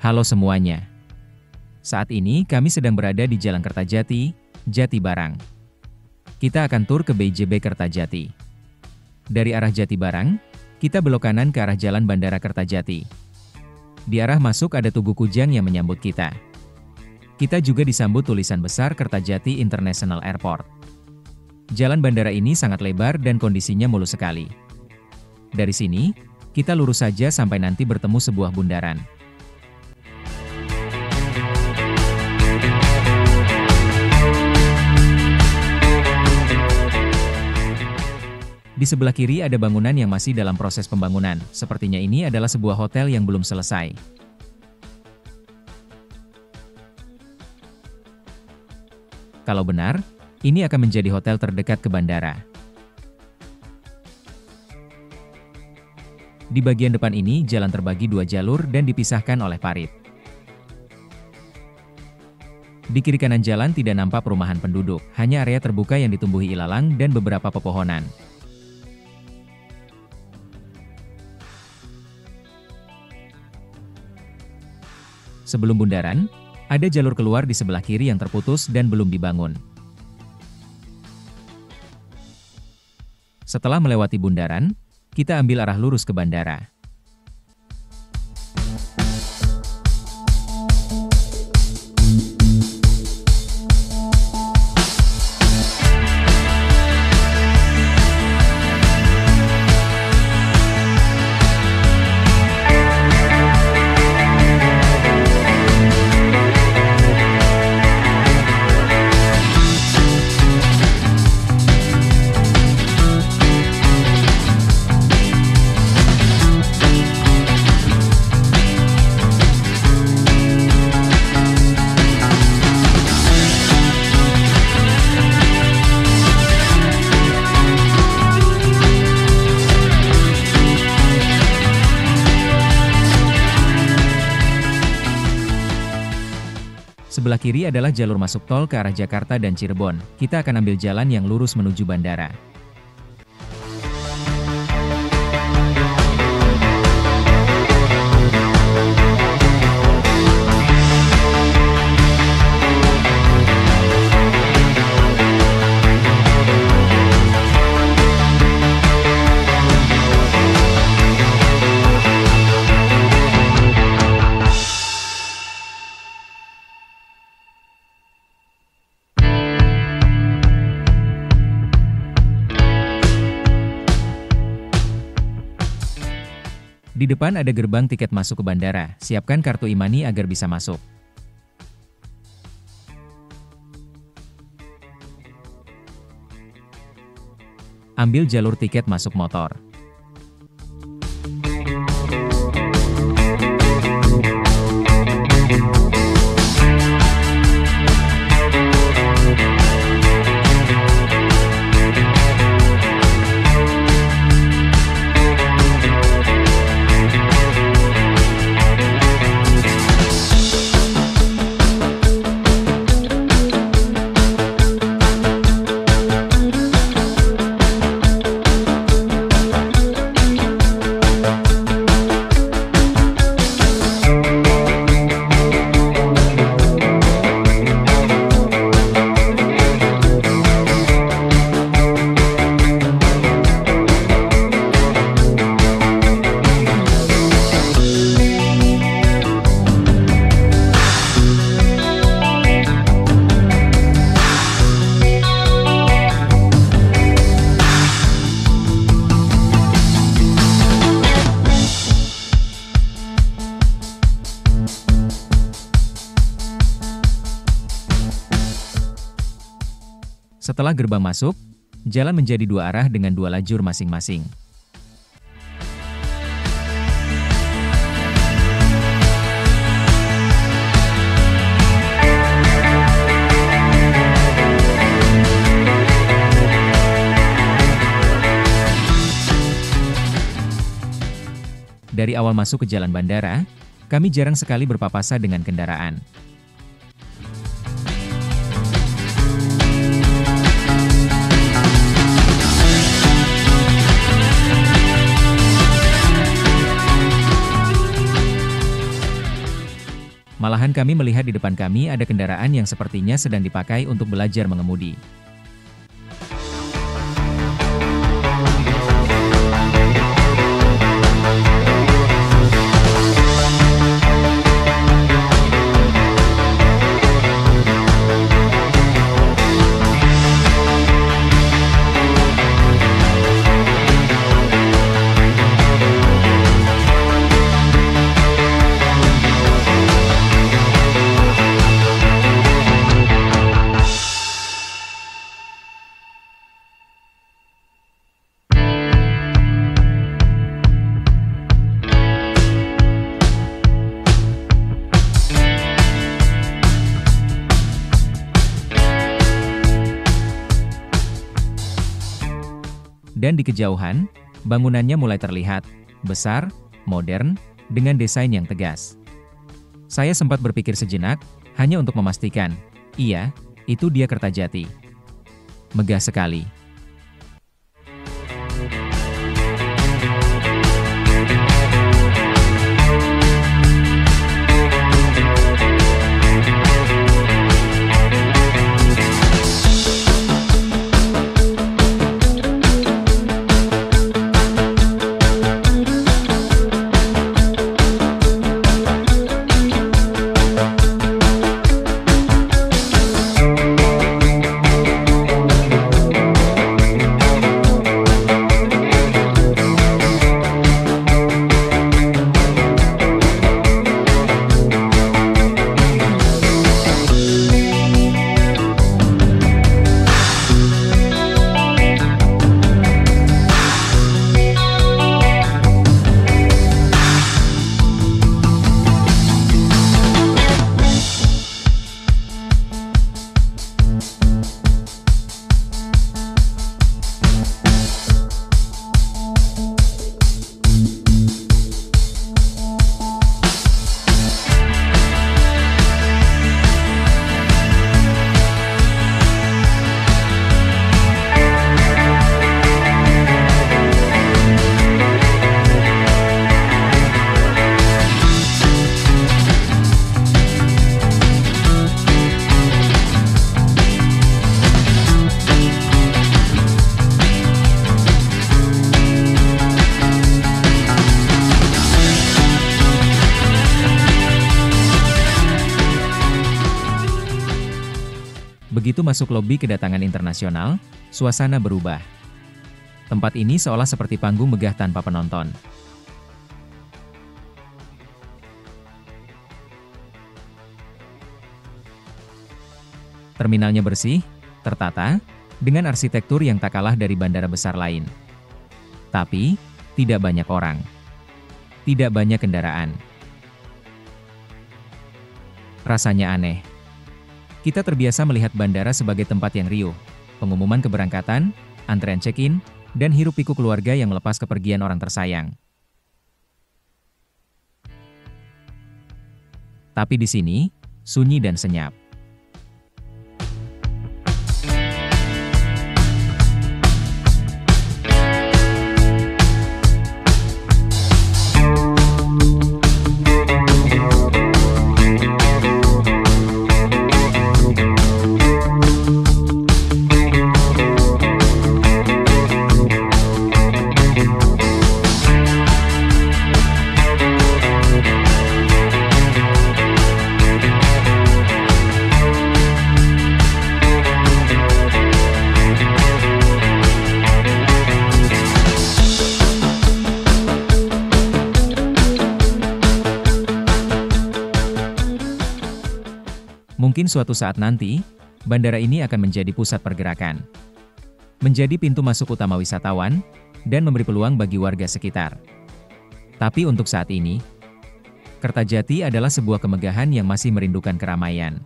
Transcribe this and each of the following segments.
Halo semuanya. Saat ini kami sedang berada di Jalan Kertajati, Jatibarang. Kita akan tur ke BJB Kertajati. Dari arah Jatibarang, kita belok kanan ke arah Jalan Bandara Kertajati. Di arah masuk ada Tugu Kujang yang menyambut kita. Kita juga disambut tulisan besar Kertajati International Airport. Jalan bandara ini sangat lebar dan kondisinya mulus sekali. Dari sini, kita lurus saja sampai nanti bertemu sebuah bundaran. Di sebelah kiri ada bangunan yang masih dalam proses pembangunan. Sepertinya ini adalah sebuah hotel yang belum selesai. Kalau benar, ini akan menjadi hotel terdekat ke bandara. Di bagian depan ini, jalan terbagi dua jalur dan dipisahkan oleh parit. Di kiri kanan jalan tidak nampak perumahan penduduk, hanya area terbuka yang ditumbuhi ilalang dan beberapa pepohonan. Sebelum bundaran, ada jalur keluar di sebelah kiri yang terputus dan belum dibangun. Setelah melewati bundaran, kita ambil arah lurus ke bandara. Sebelah kiri adalah jalur masuk tol ke arah Jakarta dan Cirebon. Kita akan ambil jalan yang lurus menuju bandara. Di depan ada gerbang tiket masuk ke bandara. Siapkan kartu e-money agar bisa masuk. Ambil jalur tiket masuk motor. Setelah gerbang masuk, jalan menjadi dua arah dengan dua lajur masing-masing. Dari awal masuk ke jalan bandara, kami jarang sekali berpapasan dengan kendaraan. kejauhan kami melihat di depan kami ada kendaraan yang sepertinya sedang dipakai untuk belajar mengemudi. Dan di kejauhan, bangunannya mulai terlihat besar, modern, dengan desain yang tegas. Saya sempat berpikir sejenak, hanya untuk memastikan, iya, itu dia Kertajati. Megah sekali. Begitu masuk lobi kedatangan internasional, suasana berubah. Tempat ini seolah seperti panggung megah tanpa penonton. Terminalnya bersih, tertata, dengan arsitektur yang tak kalah dari bandara besar lain. Tapi, tidak banyak orang. Tidak banyak kendaraan. Rasanya aneh. Kita terbiasa melihat bandara sebagai tempat yang riuh, pengumuman keberangkatan, antrean check-in, dan hiruk-pikuk keluarga yang melepas kepergian orang tersayang. Tapi di sini, sunyi dan senyap. Mungkin suatu saat nanti, bandara ini akan menjadi pusat pergerakan. Menjadi pintu masuk utama wisatawan, dan memberi peluang bagi warga sekitar. Tapi untuk saat ini, Kertajati adalah sebuah kemegahan yang masih merindukan keramaian.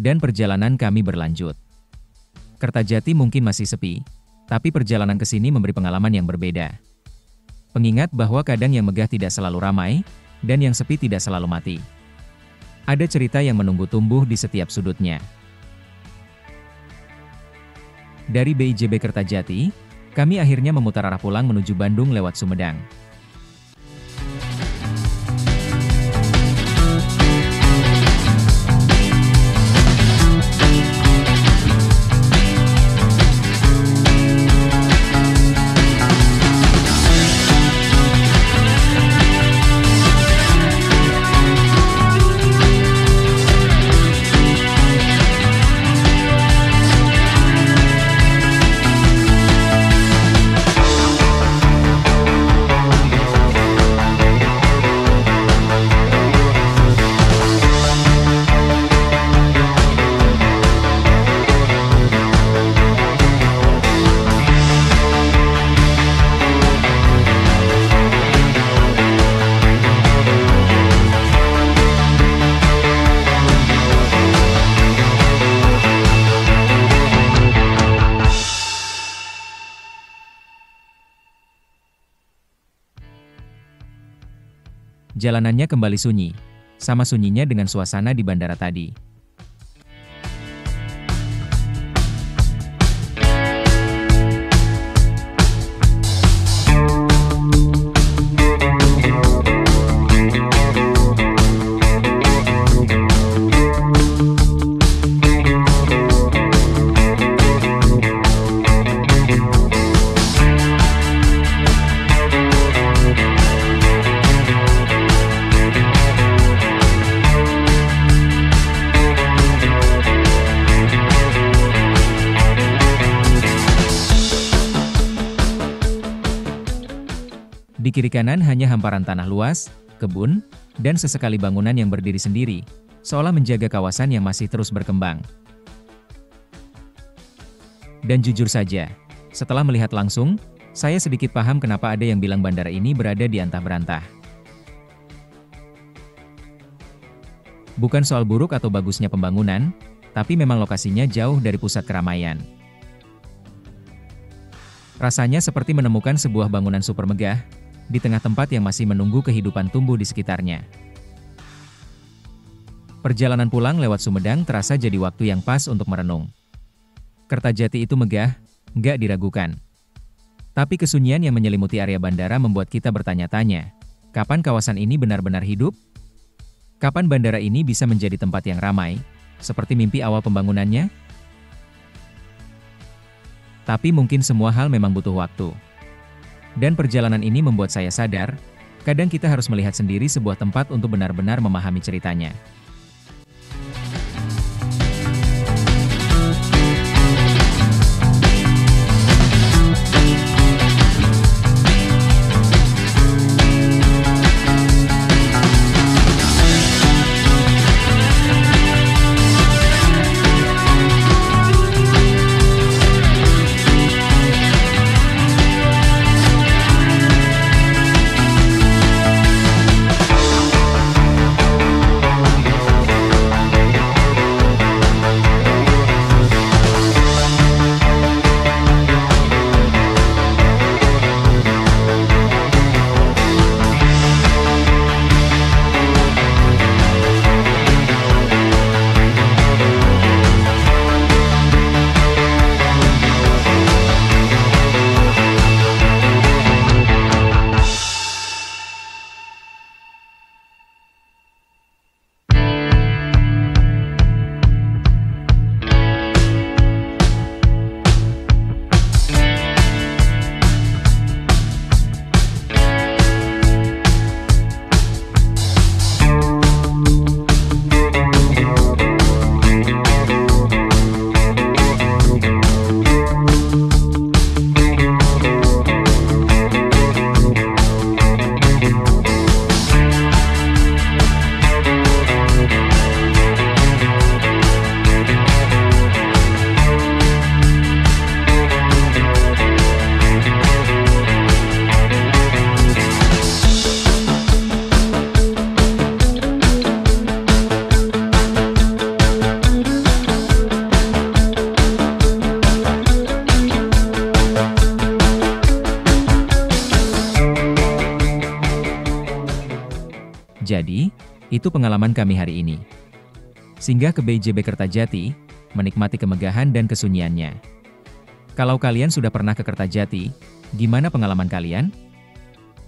Dan perjalanan kami berlanjut. Kertajati mungkin masih sepi, Tapi perjalanan ke sini memberi pengalaman yang berbeda. Pengingat bahwa kadang yang megah tidak selalu ramai, dan yang sepi tidak selalu mati. Ada cerita yang menunggu tumbuh di setiap sudutnya. Dari BIJB Kertajati, kami akhirnya memutar arah pulang menuju Bandung lewat Sumedang. Jalanannya kembali sunyi, sama sunyinya dengan suasana di bandara tadi. Di kiri kanan hanya hamparan tanah luas, kebun, dan sesekali bangunan yang berdiri sendiri, seolah menjaga kawasan yang masih terus berkembang. Dan jujur saja, setelah melihat langsung, saya sedikit paham kenapa ada yang bilang bandara ini berada di antah berantah. Bukan soal buruk atau bagusnya pembangunan, tapi memang lokasinya jauh dari pusat keramaian. Rasanya seperti menemukan sebuah bangunan super megah, di tengah tempat yang masih menunggu kehidupan tumbuh di sekitarnya. Perjalanan pulang lewat Sumedang terasa jadi waktu yang pas untuk merenung. Kertajati itu megah, nggak diragukan. Tapi kesunyian yang menyelimuti area bandara membuat kita bertanya-tanya, kapan kawasan ini benar-benar hidup? Kapan bandara ini bisa menjadi tempat yang ramai, seperti mimpi awal pembangunannya? Tapi mungkin semua hal memang butuh waktu. Dan perjalanan ini membuat saya sadar, kadang kita harus melihat sendiri sebuah tempat untuk benar-benar memahami ceritanya. Jadi, itu pengalaman kami hari ini. Singgah ke BJB Kertajati, menikmati kemegahan dan kesunyiannya. Kalau kalian sudah pernah ke Kertajati, gimana pengalaman kalian?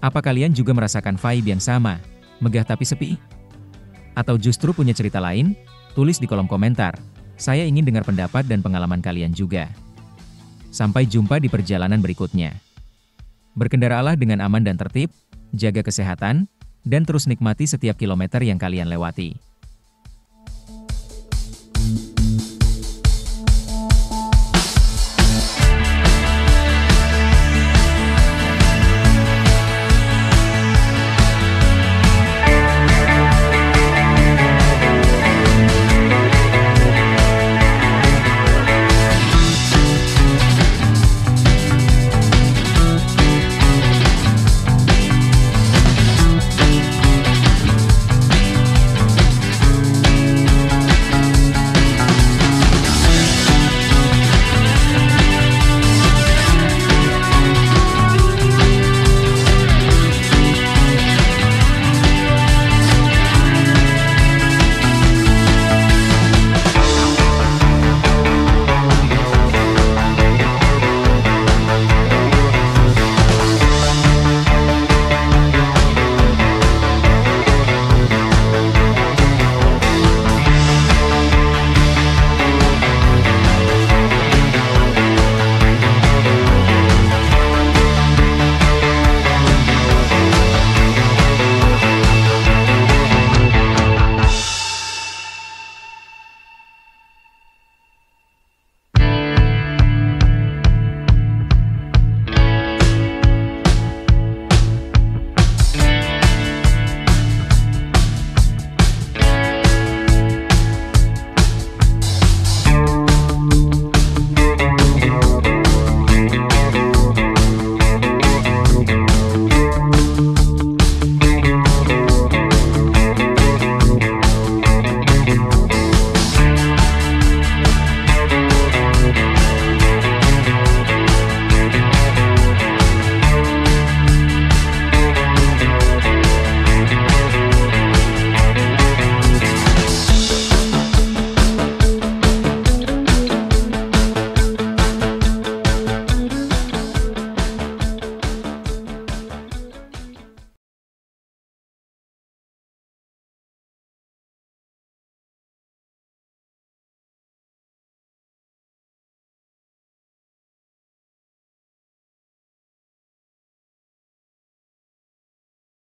Apa kalian juga merasakan vibe yang sama, megah tapi sepi? Atau justru punya cerita lain? Tulis di kolom komentar. Saya ingin dengar pendapat dan pengalaman kalian juga. Sampai jumpa di perjalanan berikutnya. Berkendaralah dengan aman dan tertib, jaga kesehatan, dan terus nikmati setiap kilometer yang kalian lewati.